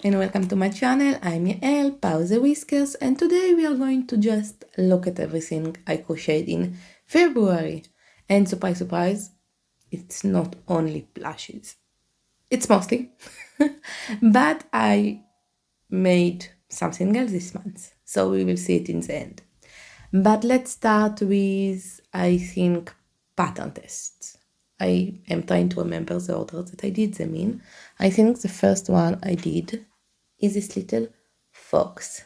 and welcome to my channel. I'm Yael, Pause the Whiskers, and today we are going to just look at everything I crocheted in February. And surprise, surprise, it's not only plushies. It's mostly, but I made something else this month, so we will see it in the end. But let's start with, I think, pattern tests. I am trying to remember the order that I did them in. I think the first one I did is this little fox.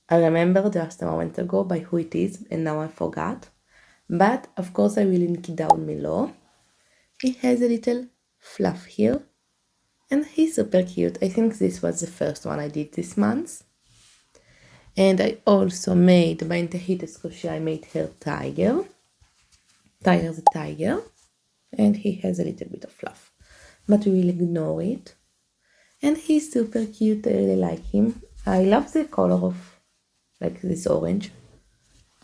I remember just a moment ago by who it is, and now I forgot. But of course I will link it down below. He has a little fluff here, and he's super cute. I think this was the first one I did this month. And I also made, by Tahiti's Crochet, I made her Tiger the tiger. And he has a little bit of fluff, but we will ignore it. And he's super cute. I really like him. I love the color of like this orange.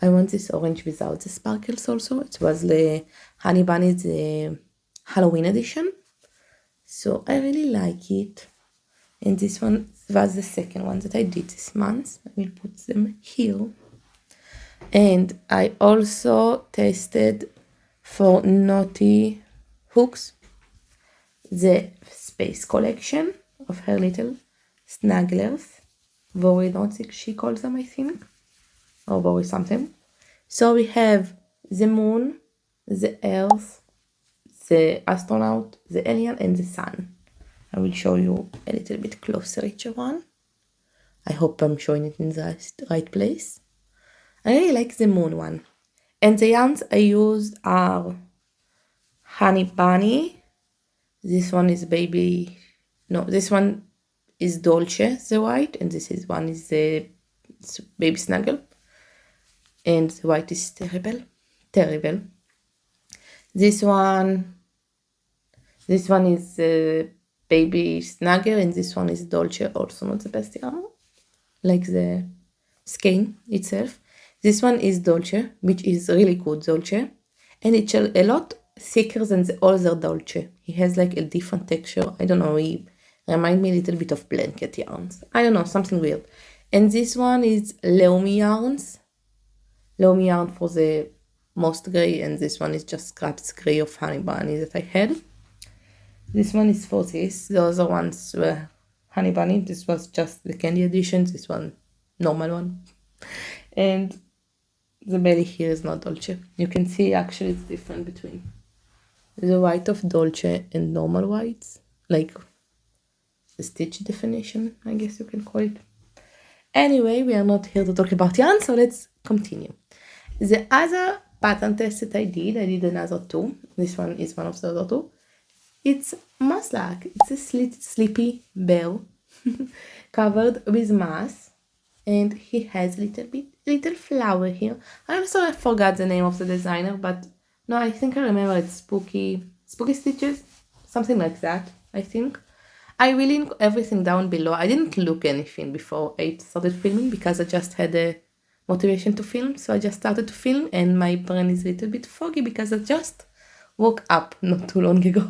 I want this orange without the sparkles also. It was the Honey Bunny, the Halloween edition, so I really like it. And this one was the second one that I did this month. I will put them here. And I also tested for Naughty Hooks the space collection of her little snugglers. Very naughty, she calls them, I think, or very something. So we have the moon, the earth, the astronaut, the alien, and the sun. I will show you a little bit closer each one. I hope I'm showing it in the right place. I really like the moon one. And the yarns I used are Honey Bunny. This one is baby. No, this one is Dolce, the white, and this is one is the baby snuggle. And the white is terrible. This one is baby snuggle, and this one is Dolce, also not the best yarn, like the skein itself. This one is Dolce, which is really good Dolce, and it's a lot thicker than the other Dolce. He has like a different texture. I don't know, he reminds me a little bit of blanket yarns. I don't know, something weird. And this one is Leomi yarns. Leomi yarn for the most gray, and this one is just scraps gray of Honey Bunny that I had. This one is for this. The other ones were Honey Bunny. This was just the candy edition. This one, normal one. And the belly here is not Dolce. You can see actually it's different between the white of Dolce and normal whites, like the stitch definition, I guess you can call it. Anyway, we are not here to talk about yarn, so let's continue. The other pattern test that I did another two. This one is one of the other two. It's muslak. It's a sleepy bear covered with moss, and he has a little flower here. I forgot the name of the designer, but no, I think I remember it's Spooky Stitches, something like that, I think. I will link everything down below. I didn't look anything before I started filming because I just had a motivation to film, so I just started to film, and my brain is a little bit foggy because I just woke up not too long ago.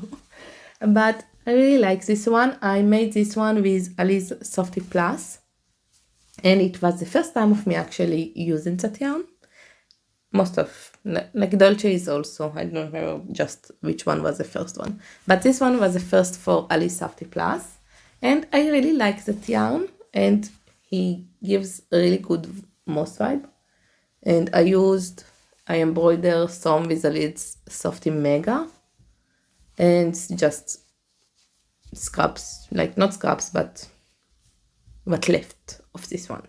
But I really like this one. I made this one with Alice Softy Plus, and it was the first time of me actually using that yarn. Most of, like Dolce is also, I don't remember just which one was the first one, but this one was the first for Alice Softy Plus, and I really like that yarn, and he gives a really good moss vibe. And I embroidered some with Alice Softy Mega, and just scraps, like not scraps, but what left of this one,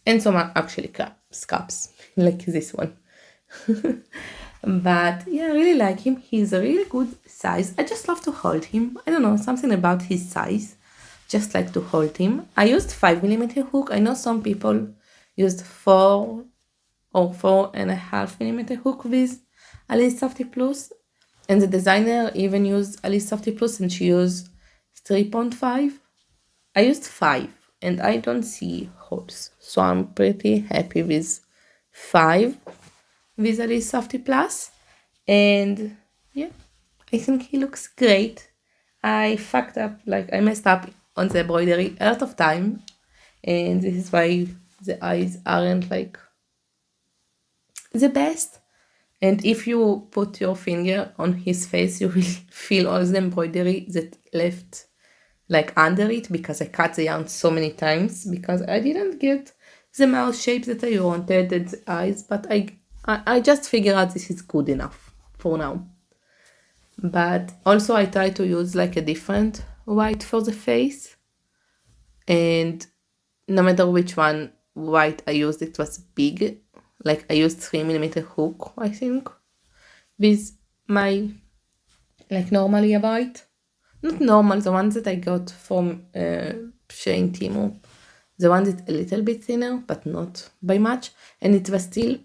and some are actually scraps like this one. But yeah, I really like him. He's a really good size. I just love to hold him. I don't know, something about his size, just like to hold him. I used 5mm hook. I know some people used 4 or 4.5mm hook with Alice Softy Plus, and the designer even used Alice Softy Plus, and she used 3.5. I used 5, and I don't see holes, so I'm pretty happy with 5 with Alice Softy Plus. And yeah, I think he looks great. I fucked up, like I messed up on the embroidery a lot of time, and this is why the eyes aren't like the best. And if you put your finger on his face, you will feel all the embroidery that left like under it, because I cut the yarn so many times because I didn't get the mouth shape that I wanted and the eyes, but I just figured out this is good enough for now. But also I try to use like a different white for the face, and no matter which one white I used, it was big. Like I used 3mm hook, I think, with my like normally white. Not normal, the ones that I got from Shane Timo. The one that's a little bit thinner, but not by much. And it was still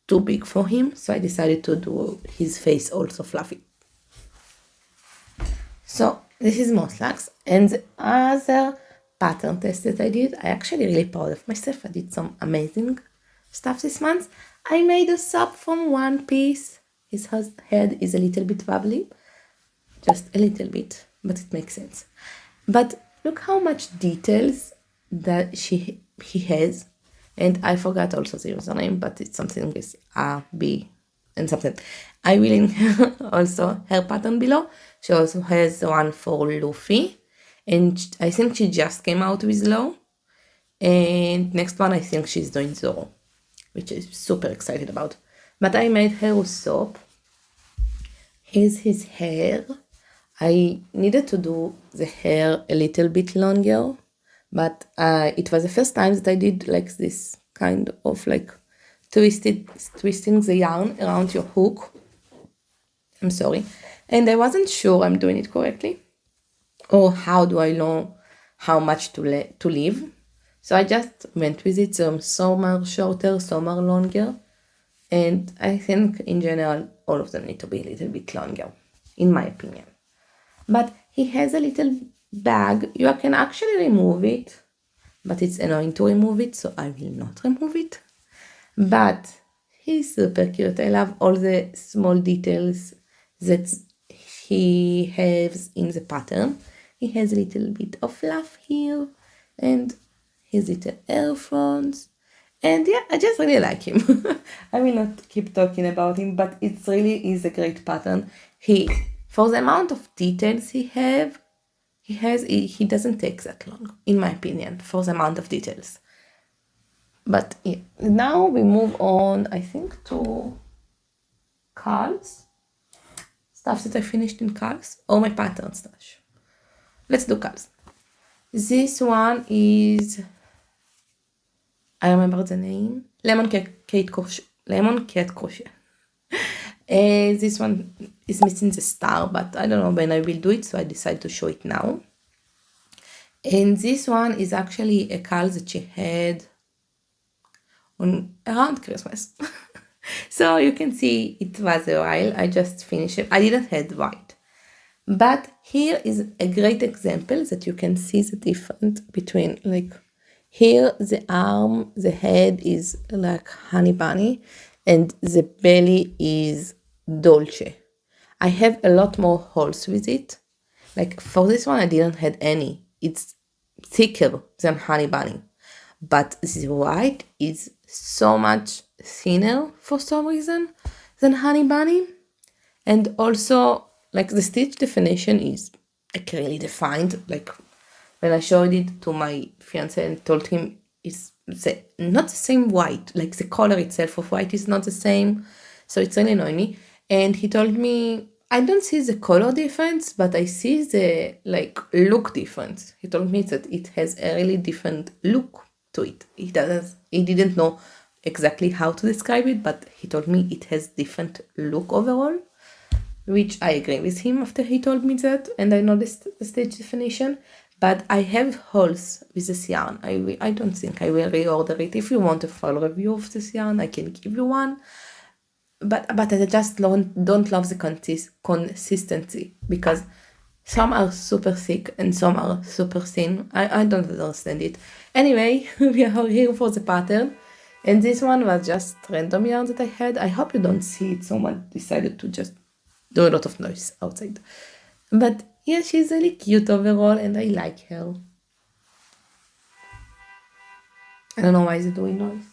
too big for him, so I decided to do his face also fluffy. So this is Moslax. And the other pattern test that I did, I actually really proud of myself. I did some amazing stuff this month. I made a sock from one piece. His head is a little bit wobbly. Just a little bit, but it makes sense. But look how much details that he has. And I forgot also the username, but it's something with A, B, and something. I will link also her pattern below. She also has one for Luffy. And I think she just came out with Low. And next one, I think she's doing Zoro, which I'm super excited about. But I made her with soap. Here's his hair. I needed to do the hair a little bit longer, but it was the first time that I did like this kind of like twisting the yarn around your hook. I'm sorry. And I wasn't sure I'm doing it correctly, or how do I know how much to leave. So I just went with it, some are shorter, some are longer. And I think in general, all of them need to be a little bit longer, in my opinion. But he has a little bag. You can actually remove it, but it's annoying to remove it, so I will not remove it. But he's super cute. I love all the small details that he has in the pattern. He has a little bit of fluff here, and his little earphones. And yeah, I just really like him. I will not keep talking about him, but it really is a great pattern. For the amount of details he doesn't take that long, in my opinion, for the amount of details. But yeah, now we move on, I think, to cards. Stuff that I finished in cards, or my pattern stash. Let's do cards. This one is, I remember the name, Lemon Cat Crochet. This one is missing the star, but I don't know when I will do it, so I decided to show it now. And this one is actually a card that she had around Christmas. So you can see it was a while. I just finished it. I didn't have white. But here is a great example that you can see the difference between, like, here the arm, the head is like honey bunny, and the belly is dolce. I have a lot more holes with it. Like for this one, I didn't have any. It's thicker than honey bunny. But the white is so much thinner for some reason than honey bunny. And also, like, the stitch definition is like really defined. Like when I showed it to my fiance and told him it's not the same white, like the color itself of white is not the same, so it's really annoying me. And he told me, I don't see the color difference, but I see the like look difference. He told me that it has a really different look to it. He didn't know exactly how to describe it, but he told me it has different look overall, which I agree with him after he told me that, and I noticed the stitch definition. But I have holes with this yarn. I don't think I will reorder it. If you want a full review of this yarn, I can give you one. But I just don't love the consistency, because some are super thick and some are super thin. I don't understand it. Anyway, we are here for the pattern. And this one was just random yarn that I had. I hope you don't see it. Someone decided to just do a lot of noise outside. But yeah, she's really cute overall, and I like her. I don't know why it's doing noise.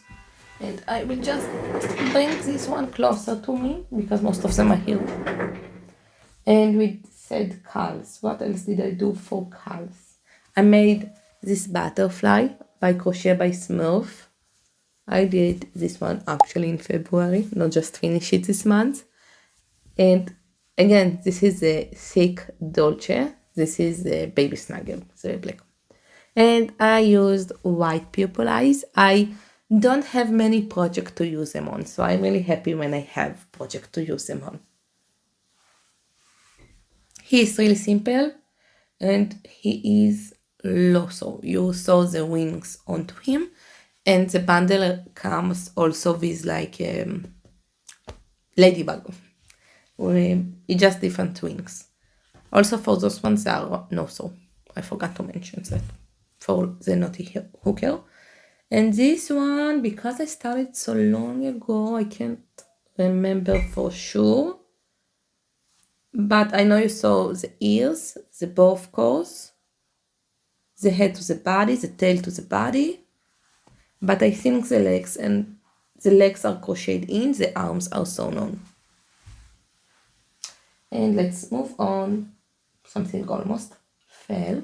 And I will just bring this one closer to me because most of them are here. And we said curls. What else did I do for curls? I made this butterfly by Crochet by Smurf. I did this one actually in February, not just finish it this month. And again, this is a thick Dolce. This is a baby snuggle, the black. And I used white purple eyes. I don't have many projects to use them on, so I'm really happy when I have projects to use them on. He is really simple, and he is Loso. You saw the wings onto him, and the bundle comes also with like ladybug. It's just different wings. Also for those ones that are no-so. I forgot to mention that for the naughty hooker. And this one, because I started so long ago, I can't remember for sure. But I know you saw the ears, the bow of course, the head to the body, the tail to the body. But I think the legs are crocheted in, the arms are sewn on. And let's move on. Something almost fell.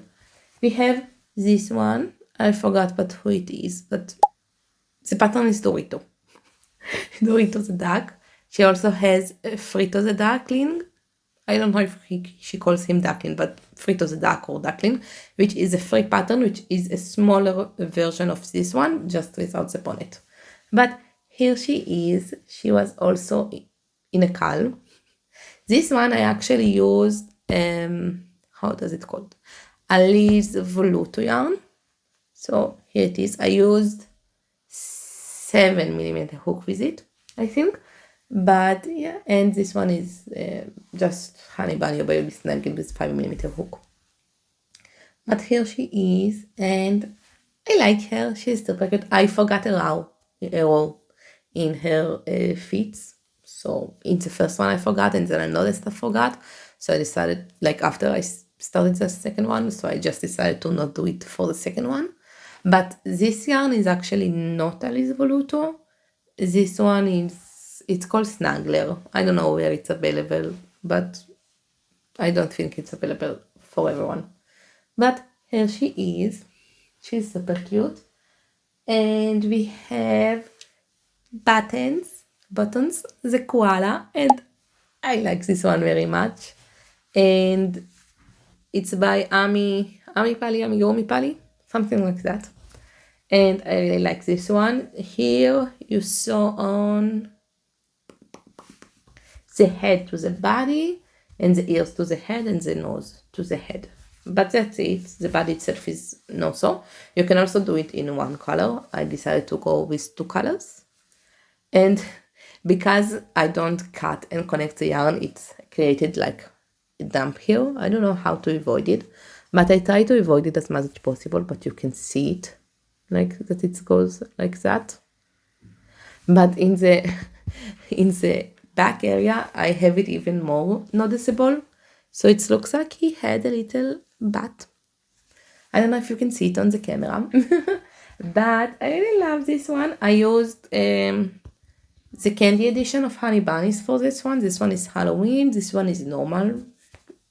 We have this one. I forgot but who it is, but the pattern is Dorito. Dorito the duck. She also has Frito the duckling. I don't know if she calls him duckling, but Frito the duck or duckling, which is a free pattern, which is a smaller version of this one, just without the bonnet. But here she is. She was also in a cull. This one I actually used, how does it called? Alice Voluto yarn. So here it is. I used 7mm hook with it, I think. But yeah, and this one is just Honey Bunny or Baby Snuggle with 5mm hook. But here she is, and I like her. She's super cute. I forgot a row in her feet. So in the first one I forgot, and then I noticed I forgot. So I decided, like after I started the second one, so I just decided to not do it for the second one. But this yarn is actually not Alice Voluto. This one it's called Snuggler. I don't know where it's available, but I don't think it's available for everyone. But here she is. She's super cute. And we have buttons, the koala, and I like this one very much. And it's by amigurumi Pali, something like that. And I really like this one. Here you saw on the head to the body, and the ears to the head, and the nose to the head. But that's it. The body itself is no-so. You can also do it in one color. I decided to go with 2 colors. And because I don't cut and connect the yarn, it's created like a dump here. I don't know how to avoid it, but I try to avoid it as much as possible, but you can see it like that, it goes like that. But in the back area, I have it even more noticeable. So it looks like he had a little butt. I don't know if you can see it on the camera, but I really love this one. I used the candy edition of Honey Bunnies for this one. This one is Halloween. This one is normal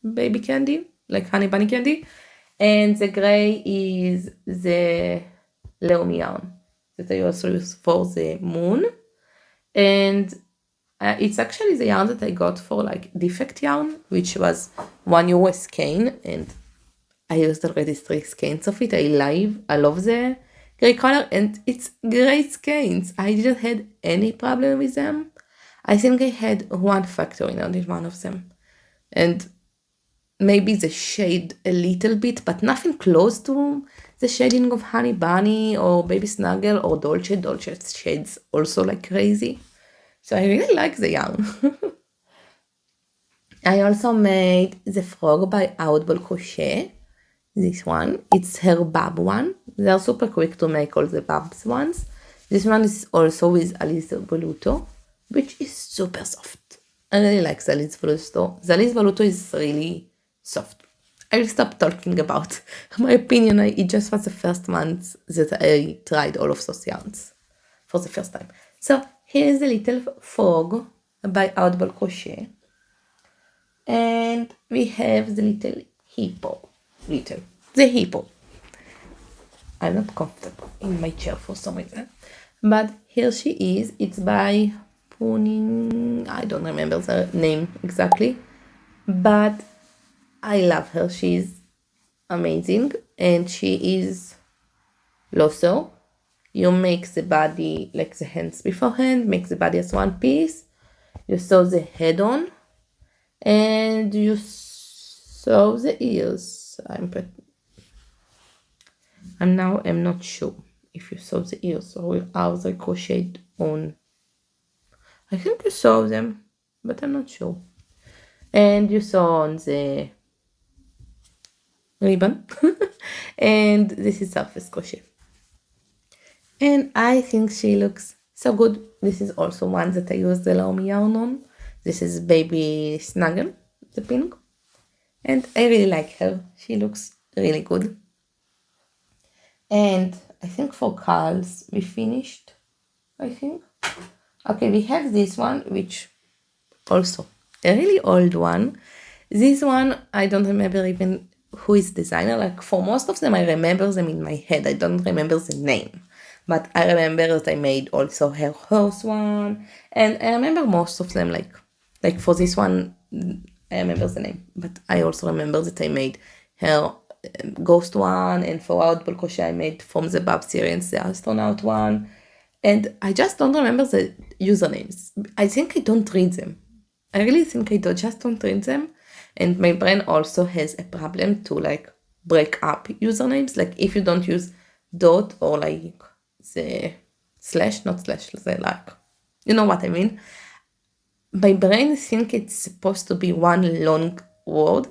baby candy, like Honey Bunny candy. And the gray is the Leonie yarn that I also use for the moon. And it's actually the yarn that I got for like defect yarn, which was €1 skein, and I used already 3 skeins of it. I love the gray color, and it's great skeins. I didn't have any problem with them. I think I had one factory in only one of them, and maybe the shade a little bit, but nothing close to the shading of Honey Bunny or Baby Snuggle or Dolce. Dolce shades also like crazy. So I really like the yarn. I also made the frog by Outball Crochet. This one, it's her bab one. They're super quick to make all the babs ones. This one is also with Alice Voluto, which is super soft. I really like the Alice Voluto. The Alice Voluto is really soft. I will stop talking about my opinion. It just was the first month that I tried all of those yarns for the first time. So here is a little frog by Audible Crochet. And we have the little hippo. The hippo. I'm not comfortable in my chair for some reason. But here she is. It's by Punin. I don't remember the name exactly. But I love her. She's amazing. And she is Loso. You make the body, like the hands beforehand, make the body as one piece. You sew the head on. And you sew the ears. I'm not sure if you sew the ears or how they crocheted on. I think you sew them, but I'm not sure. And you sew on the ribbon. And this is surface crochet. And I think she looks so good. This is also one that I use the Lomi yarn on. This is Baby Snuggle, the pink. And I really like her. She looks really good. And I think for curls we finished, I think. Okay, we have this one, which also a really old one. This one, I don't remember even who is designer. Like for most of them, I remember them in my head. I don't remember the name. But I remember that I made also her horse one. And I remember most of them, like for this one, I remember the name. But I also remember that I made her ghost one. And for Audible Crochet, I made from the Bab series, the astronaut one. And I just don't remember the usernames. I think I don't read them. I really think I just don't read them. And my brain also has a problem to like break up usernames. Like if you don't use dot or like the slash, not slash, the like, you know what I mean? My brain think it's supposed to be one long word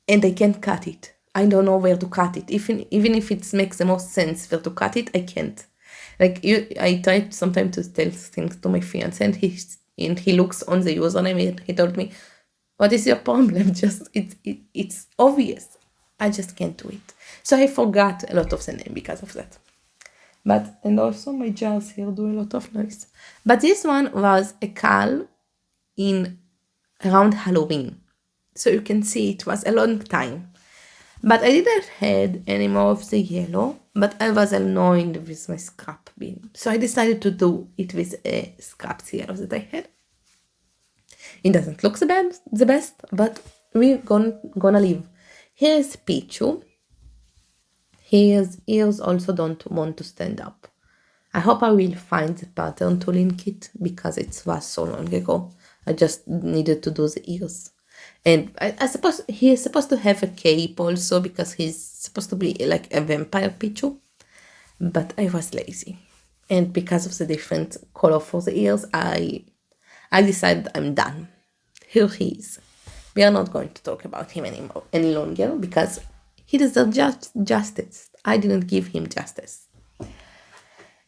and I can't cut it. I don't know where to cut it. Even if it makes the most sense where to cut it, I can't. Like I tried sometimes to tell things to my fiance and he looks on the username and he told me, what is your problem? Just it's obvious. I just can't do it. So I forgot a lot of the name because of that. And also my jars here do a lot of noise. But this one was a cal in around Halloween. So you can see it was a long time. But I didn't have any more of the yellow, but I was annoyed with my scrap bin. So I decided to do it with a scrap yellow that I had. It doesn't look the best, but we're gonna leave. Here's Pichu. His ears also don't want to stand up. I hope I will find the pattern to link it because it was so long ago. I just needed to do the ears. And I suppose he is supposed to have a cape also because he's supposed to be like a vampire Pichu. But I was lazy. And because of the different color for the ears, I decided I'm done. Here he is. We are not going to talk about him any longer because he deserves justice. I didn't give him justice.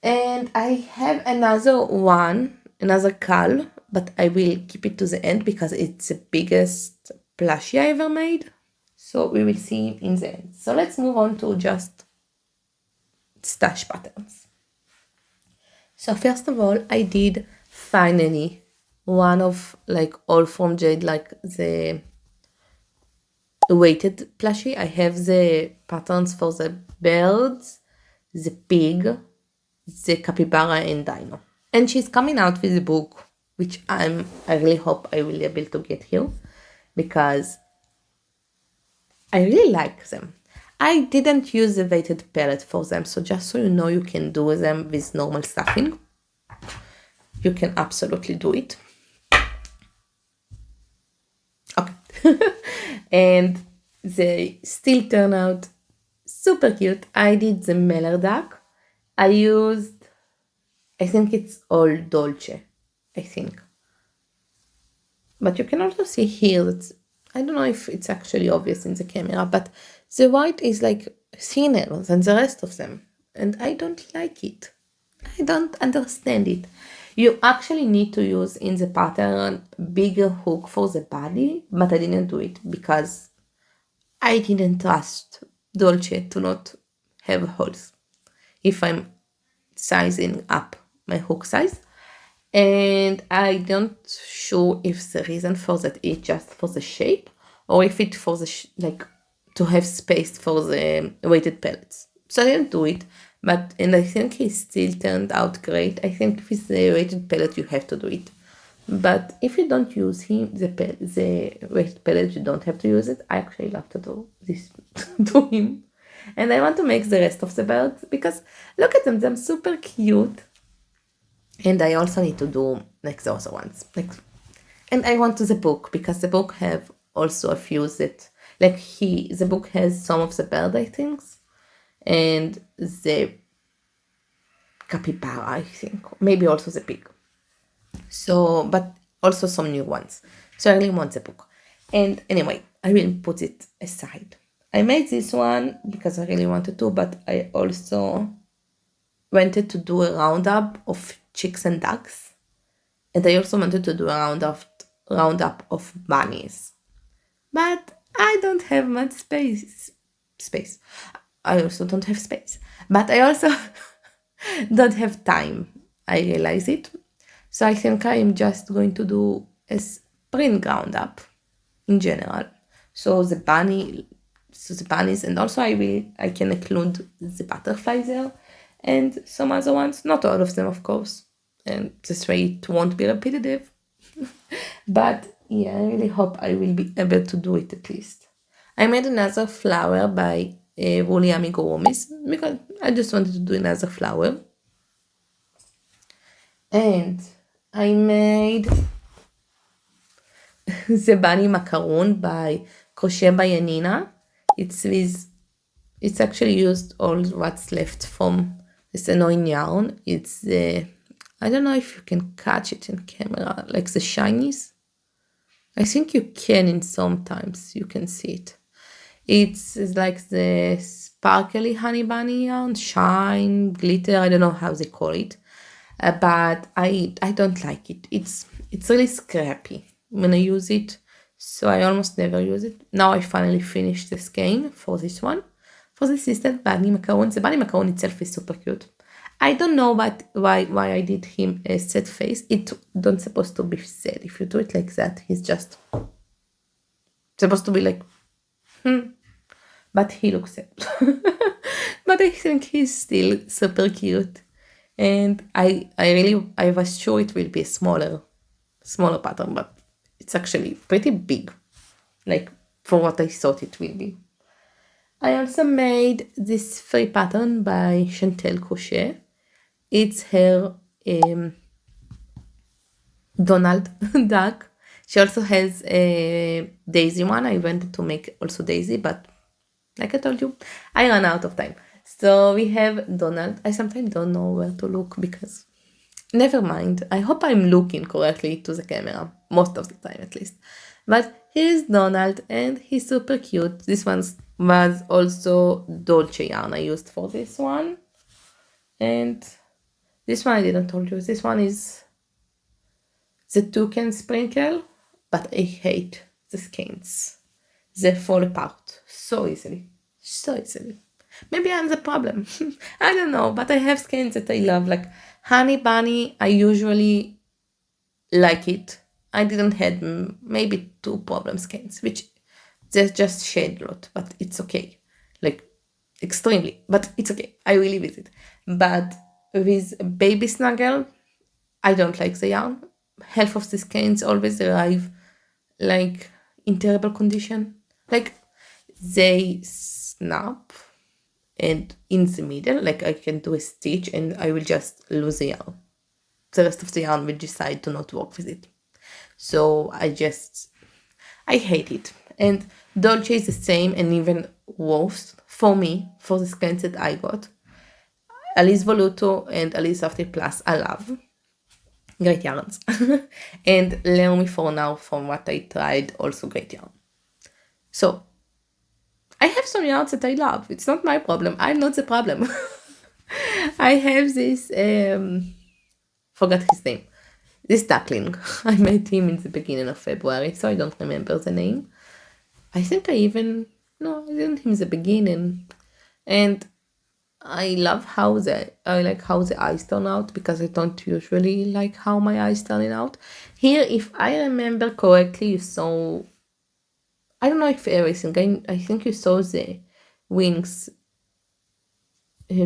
And I have another cal, but I will keep it to the end because it's the biggest plushie I ever made. So we will see in the end. So let's move on to just stash patterns. So first of all, I did finally one of like all from jade, like the weighted plushie. I have the patterns for the birds, the pig, the capybara and dino. And she's coming out with a book, which I really hope I will be able to get here because I really like them. I didn't use the weighted palette for them, so just so you know, you can do them with normal stuffing. You can absolutely do it. Okay. And they still turn out super cute. I did the mailer duck. I used, I think it's all Dolce, I think. But you can also see here that, I don't know if it's actually obvious in the camera, but the white is like thinner than the rest of them. And I don't like it. I don't understand it. You actually need to use in the pattern bigger hook for the body, but I didn't do it because I didn't trust Dolce to not have holes if I'm sizing up my hook size. And I don't sure if the reason for that is just for the shape or if it for the like to have space for the weighted pellets. So I didn't do it, and I think it still turned out great. I think if it's the weighted pellet, you have to do it. But if you don't use the weighted pellet, you don't have to use it. I actually love to do this to him. And I want to make the rest of the birds because look at them, they're super cute. And I also need to do like the other ones. And I want to the book because the book have also a few that the book has some of the bird I think and the capybara I think, maybe also the pig. So, but also some new ones. So I really want the book. And anyway, I will put it aside. I made this one because I really wanted to, but I also wanted to do a roundup of chicks and ducks. And I also wanted to do a roundup of bunnies. But I don't have much space. I also don't have space. But I also don't have time. I realize it. So I think I'm just going to do a spring roundup in general. So the bunnies, and also I can include the butterflies there and some other ones, not all of them of course, and this way it won't be repetitive. But yeah, I really hope I will be able to do it at least. I made another flower by woolly amigurumis because I just wanted to do another flower. And I made the bunny macaroon by Crochet by Yanina. It's actually used all what's left from this annoying yarn. It's I don't know if you can catch it in camera, like the shinies. I think you can in sometimes you can see it. It's like the sparkly honey bunny yarn, shine, glitter, I don't know how they call it. But I don't like it. It's really scrappy when I use it, so I almost never use it. Now I finally finished the skein for this one. For this is the bunny macaroon. The bunny macaroon itself is super cute. I don't know why I did him a sad face. It don't supposed to be sad. If you do it like that, he's just supposed to be like, But he looks sad. But I think he's still super cute. And I was sure it will be a smaller pattern, but it's actually pretty big, like for what I thought it will be. I also made this free pattern by Chantel Crochet. It's her Donald duck. She also has a Daisy one. I wanted to make also Daisy, but like I told you, I ran out of time. So we have Donald. I sometimes don't know where to look because never mind. I hope I'm looking correctly to the camera most of the time at least. But here's Donald and he's super cute. This one was also Dolce yarn I used for this one. And this one I didn't tell you. This one is the toucan sprinkle, but I hate the skeins. They fall apart so easily. So easily. Maybe I'm the problem. I don't know, but I have skeins that I love. Like Honey Bunny, I usually like it. I didn't have maybe 2 problem skeins, which they just shade a lot, but it's okay. Like extremely, but it's okay. I really with it. But with Baby Snuggle, I don't like the yarn. Half of the skeins always arrive like in terrible condition. Like they snap and in the middle, like I can do a stitch and I will just lose the yarn. The rest of the yarn will decide to not work with it. So I hate it. And Dolce is the same and even worse for me, for the skeins that I got. Alice Voluto and Alice After Plus, I love. Great yarns. And Learn Me For Now, from what I tried, also great yarn. So, I have some yarns that I love. It's not my problem. I'm not the problem. I have this, forgot his name. This duckling. I met him in the beginning of February, so I don't remember the name. I think I even No, I didn't in the beginning. And I love I like how the eyes turn out, because I don't usually like how my eyes turning out. Here, if I remember correctly, you saw, I don't know if everything, I think you saw the wings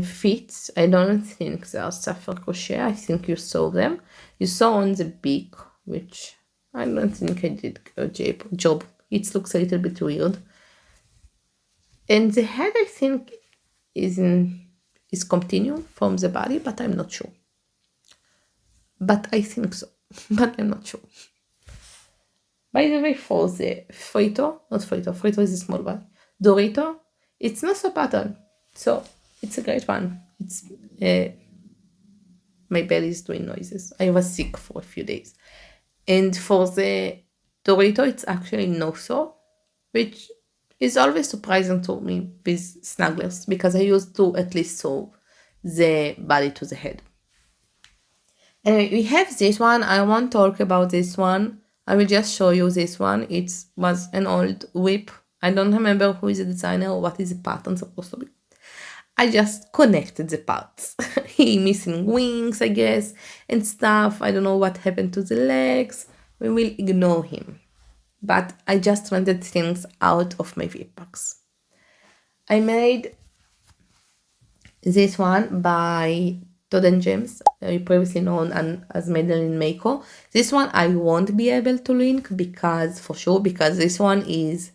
feet. I don't think they are suffer crochet. I think you saw them. You saw on the beak, which I don't think I did a job. It looks a little bit weird. And the head, I think, is continued from the body, but I'm not sure. But I think so, but I'm not sure. By the way, for the Frito is a small one. Dorito, it's not so pattern, so it's a great one. It's my belly is doing noises. I was sick for a few days, and for the Dorito, it's actually no so, which is always surprising to me with snugglers, because I used to at least sew the body to the head. Anyway, we have this one. I won't talk about this one. I will just show you this one. It was an old whip. I don't remember who is the designer or what is the pattern supposed to be. I just connected the parts. He missing wings, I guess, and stuff. I don't know what happened to the legs. We will ignore him. But I just rented things out of my whip box. I made this one by Todd & James, previously known as Madeline Mako. This one I won't be able to link because this one is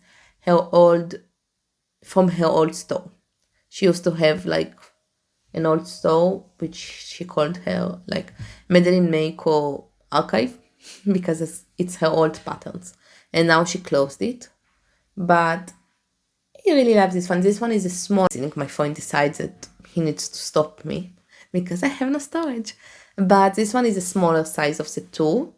from her old store. She used to have like an old store which she called her like Madeline Mako archive because it's her old patterns, and now she closed it. But I really love this one. This one is a small. I think my phone decides that he needs to stop me because I have no storage. But this one is a smaller size of the two,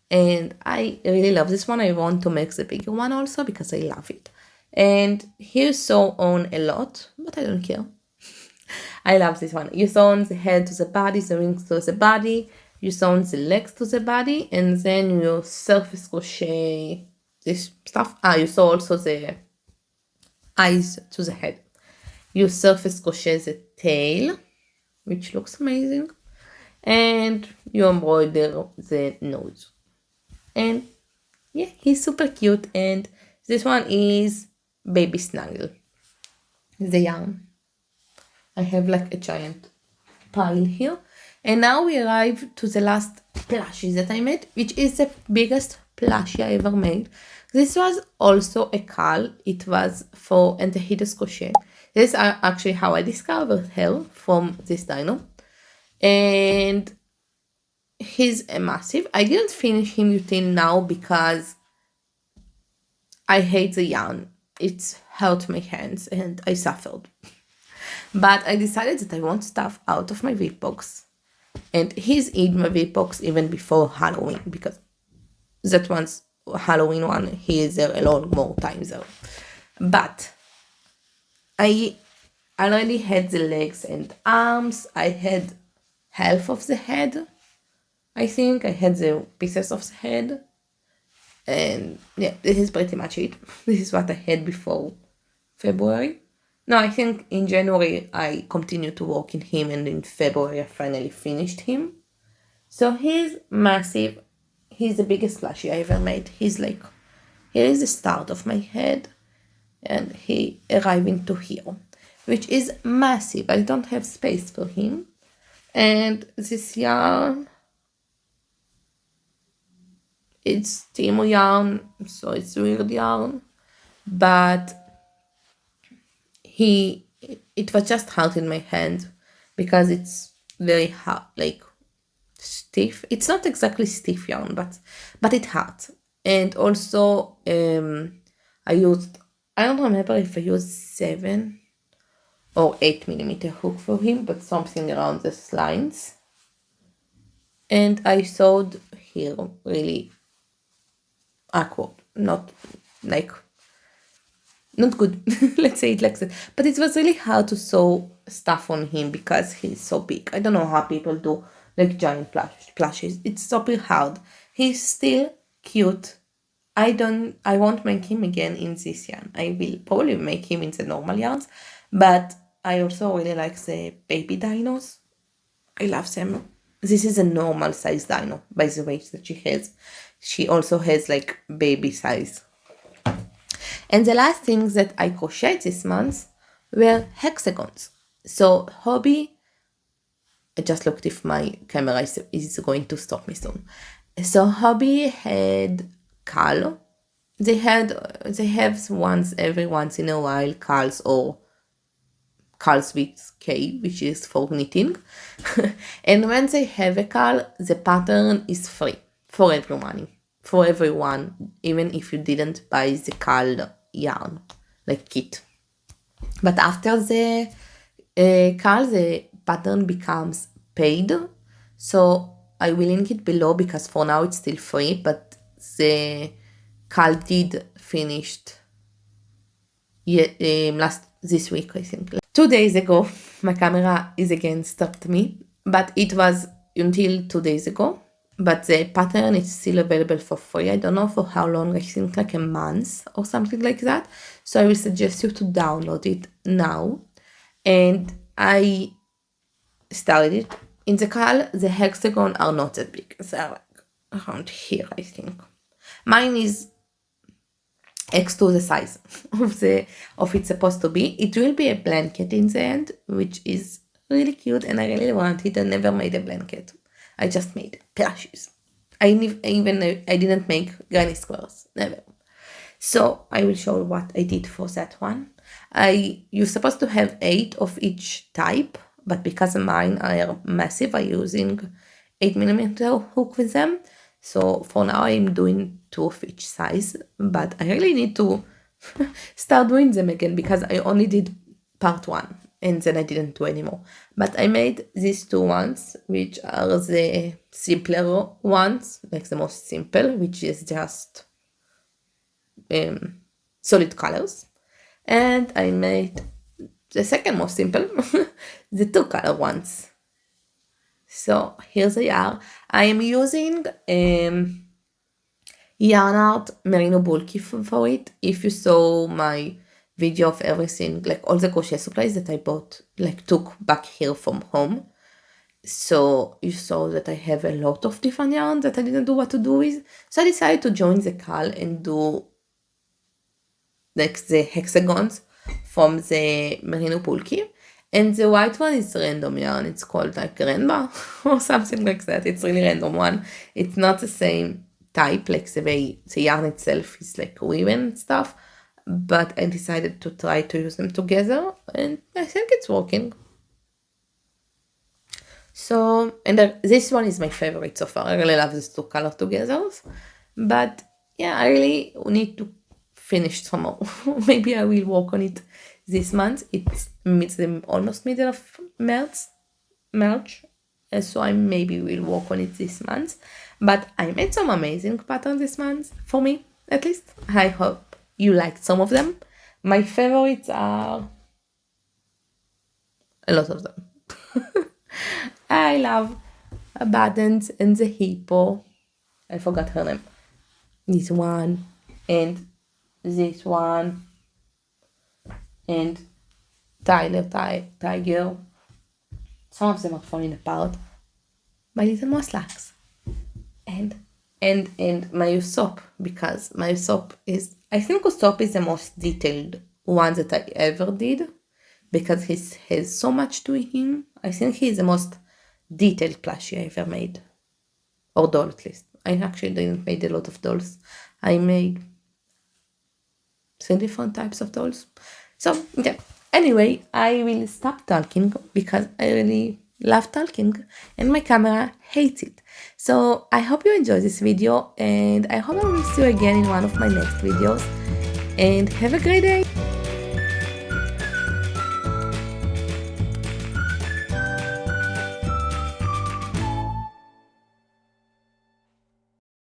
and I really love this one. I want to make the bigger one also because I love it. And here sew on a lot, but I don't care. I love this one. You sew on the head to the body, the wings to the body, you sew on the legs to the body, and then you surface crochet this stuff. You sew also the eyes to the head. You surface crochet the tail, which looks amazing, and you embroider the nose. And yeah, he's super cute. And this one is Baby Snuggle, the yarn. I have like a giant pile here. And now we arrive to the last plushie that I made, which is the biggest plushie I ever made. This was also a Cal. It was for Antihitus Crochet. This is actually how I discovered her, from this dino. And he's a massive. I didn't finish him until now because I hate the yarn. It hurt my hands and I suffered. But I decided that I want stuff out of my whip box. And he's in my whip box even before Halloween, because that one's Halloween one, he is there a lot more times there. But I already had the legs and arms. I had half of the head. I think I had the pieces of the head. And yeah, this is pretty much it. This is what I had before February. No, I think in January I continued to work in him, and in February I finally finished him. So he's massive. He's the biggest plushie I ever made. He's like, here is the start of my head, and he arriving to here, which is massive. I don't have space for him. And this yarn, it's Timu yarn, so it's weird yarn, but it was just hard in my hand because it's very hard, like stiff. It's not exactly stiff yarn, but it hurt. And also I don't remember if I used 7 or 8mm hook for him, but something around the lines. And I sewed here really awkward, not good. Let's say it like that. But it was really hard to sew stuff on him because he's so big. I don't know how people do like giant plushies. It's super hard. He's still cute I won't make him again in this yarn. I will probably make him in the normal yarns, but I also really like the baby dinos. I love them. This is a normal size dino, by the way, that she has. She also has like baby size. And the last things that I crocheted this month were hexagons. So hobby, I just looked if my camera is going to stop me soon. So hobby had caul. They have every once in a while cauls or cauls with K, which is for knitting. And when they have a caul, the pattern is free for everyone. For everyone, even if you didn't buy the caul yarn, like kit. But after the caul, the pattern becomes paid. So I will link it below because for now it's still free, but the caul did finished this week, I think. 2 days ago, my camera is again stopped me, but it was until 2 days ago. But the pattern is still available for free. I don't know for how long, I think like a month or something like that. So I will suggest you to download it now. And I started it. In the caul, the hexagon are not that big. They're like around here, I think. Mine is X to the size of it's supposed to be. It will be a blanket in the end, which is really cute, and I really want it. I never made a blanket. I just made plushies. I didn't make granny squares, never. So I will show what I did for that one. You're supposed to have 8 of each type, but because mine are massive, I'm using 8mm hook with them. So for now I'm doing 2 of each size, but I really need to start doing them again because I only did part 1 and then I didn't do anymore. But I made these 2 ones, which are the simpler ones, like the most simple, which is just solid colors. And I made the second most simple, the 2 color ones. So here they are. I am using yarn art merino bulky for it. If you saw my video of everything, like all the crochet supplies that I bought, like took back here from home, so you saw that I have a lot of different yarn that I didn't know what to do with. So I decided to join the caul and do like the hexagons from the merino bulky. And the white one is random yarn. It's called like rainbow or something like that. It's really random one. It's not the same type, like the way the yarn itself is like woven stuff. But I decided to try to use them together, and I think it's working. So, and this one is my favorite so far. I really love these 2 colors together. But yeah, I really need to finish some more. Maybe I will work on it this month. It's almost middle of March. So I maybe will work on it this month. But I made some amazing patterns this month, for me at least. I hope you liked some of them. My favorites are a lot of them. I love buttons and the hippo. I forgot her name. This one and this one and tiger. Some of them are falling apart. My little muslax. And my Usopp, because my Usopp is, I think Usopp is the most detailed one that I ever did, because he has so much to him. I think he is the most detailed plushie I ever made, or doll at least. I actually didn't make a lot of dolls. I made 3 different types of dolls. So yeah, anyway, I will stop talking because I really love talking and my camera hates it. So I hope you enjoyed this video, and I hope I will see you again in one of my next videos, and have a great day.